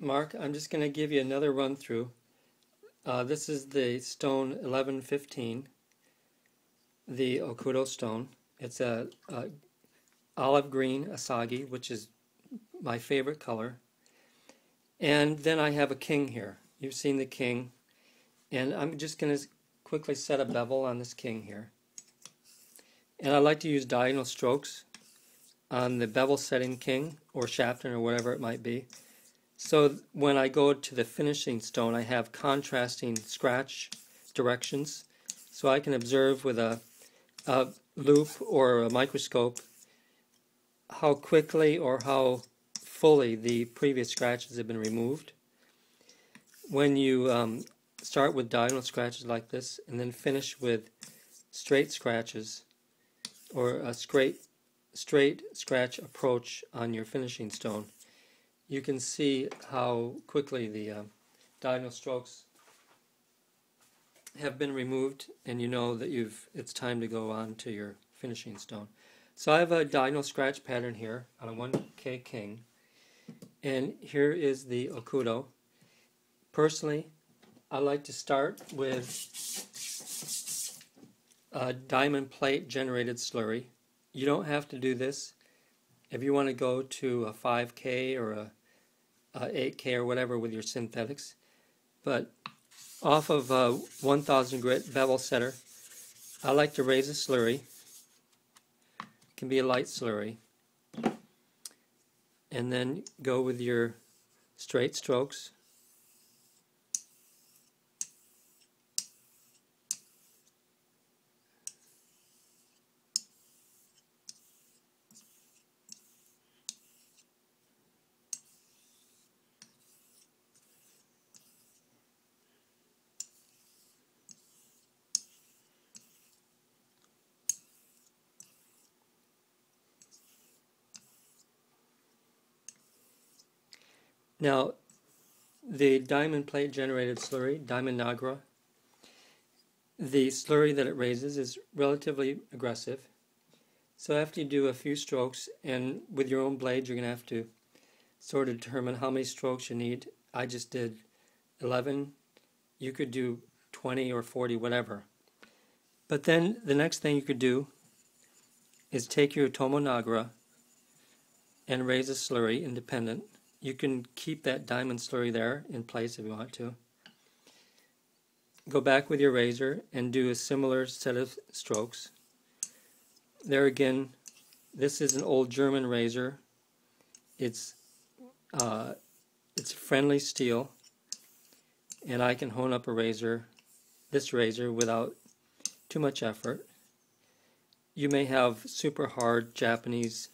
Mark, I'm just going to give you another run through. This is the stone 1115, the Okudo stone. It's a olive green asagi, which is my favorite color. And then I have a king here. You've seen the king. And I'm just going to quickly set a bevel on this king here. And I like to use diagonal strokes on the bevel setting king or shafting or whatever it might be. So when I go to the finishing stone, I have contrasting scratch directions, so I can observe with a loop or a microscope how quickly or how fully the previous scratches have been removed. When you start with diagonal scratches like this and then finish with straight scratches or a straight scratch approach on your finishing stone, you can see how quickly the diagonal strokes have been removed, and you know that it's time to go on to your finishing stone. So I have a diagonal scratch pattern here on a 1K king, and here is the Okudo. Personally, I like to start with a diamond plate generated slurry. You don't have to do this. If you want to go to a 5K or a 8K or whatever with your synthetics, but off of a 1000 grit bevel setter, I like to raise a slurry. It can be a light slurry, and then go with your straight strokes. Now, the diamond plate generated slurry, diamond nagura, the slurry that it raises is relatively aggressive. So after you do a few strokes, and with your own blade, you're going to have to sort of determine how many strokes you need. I just did 11. You could do 20 or 40, whatever. But then the next thing you could do is take your tomonagura and raise a slurry independent. You can keep that diamond slurry there in place if you want to. Go back with your razor and do a similar set of strokes. There again, this is an old German razor. It's friendly steel, and I can hone up this razor without too much effort. You may have super hard Japanese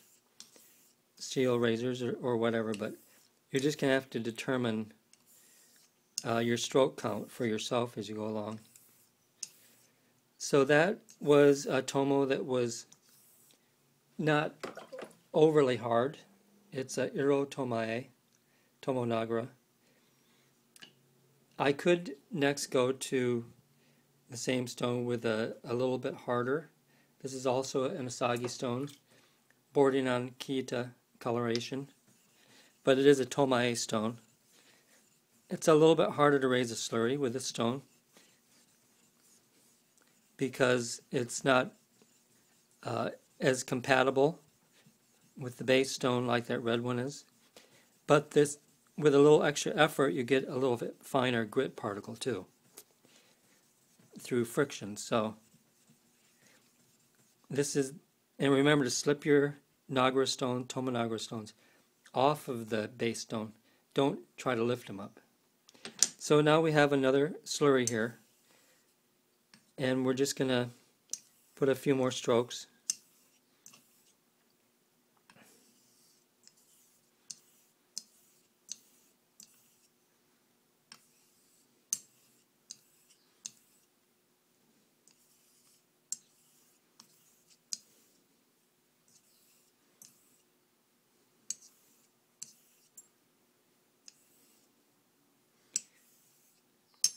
steel razors or whatever, but you're just going to have to determine your stroke count for yourself as you go along. So that was a tomo that was not overly hard. It's a iro tomae, tomonagura. I could next go to the same stone with a little bit harder. This is also an asagi stone, bordering on kita coloration, but it is a tomae stone. It's a little bit harder to raise a slurry with this stone because it's not as compatible with the base stone like that red one is. But this, with a little extra effort, you get a little bit finer grit particle too through friction. So this is, and remember to slip your nagura stone, tomonagura stones off of the base stone. Don't try to lift them up. So now we have another slurry here, and we're just going to put a few more strokes.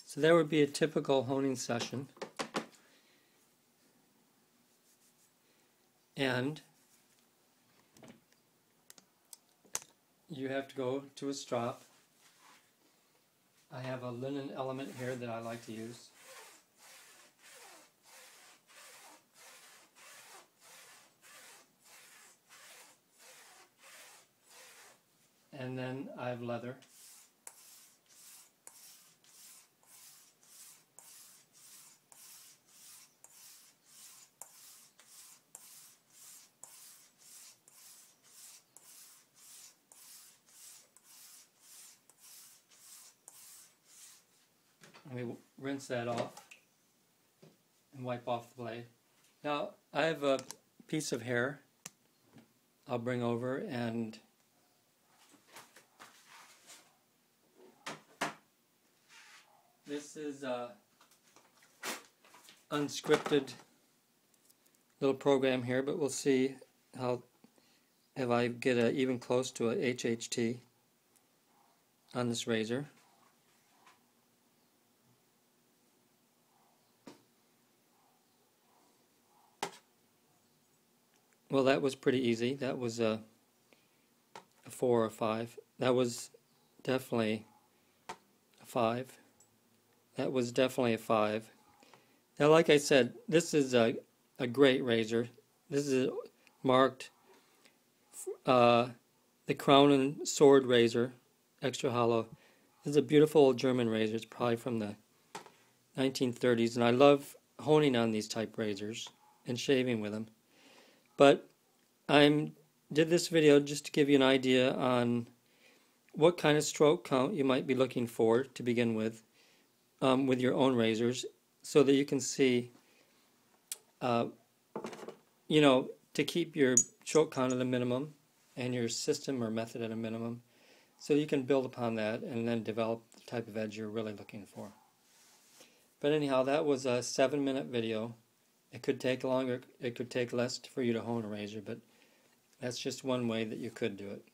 So that would be a typical honing session. And you have to go to a strop I have a linen element here that I like to use. And then I have leather. Let me rinse that off and wipe off the blade. Now I have a piece of hair I'll bring over, and this is a unscripted little program here, but we'll see how if I get even close to a HHT on this razor. Well, that was pretty easy. That was a 4 or 5. That was definitely a 5. That was definitely a 5. Now, like I said, this is a great razor. This is marked the Crown and Sword razor, extra hollow. This is a beautiful German razor. It's probably from the 1930s, and I love honing on these type razors and shaving with them. But I did this video just to give you an idea on what kind of stroke count you might be looking for to begin with your own razors, so that you can see, you know, to keep your stroke count at a minimum and your system or method at a minimum, so you can build upon that and then develop the type of edge you're really looking for. But anyhow, that was a 7-minute video. It could take longer, it could take less for you to hone a razor, but that's just one way that you could do it.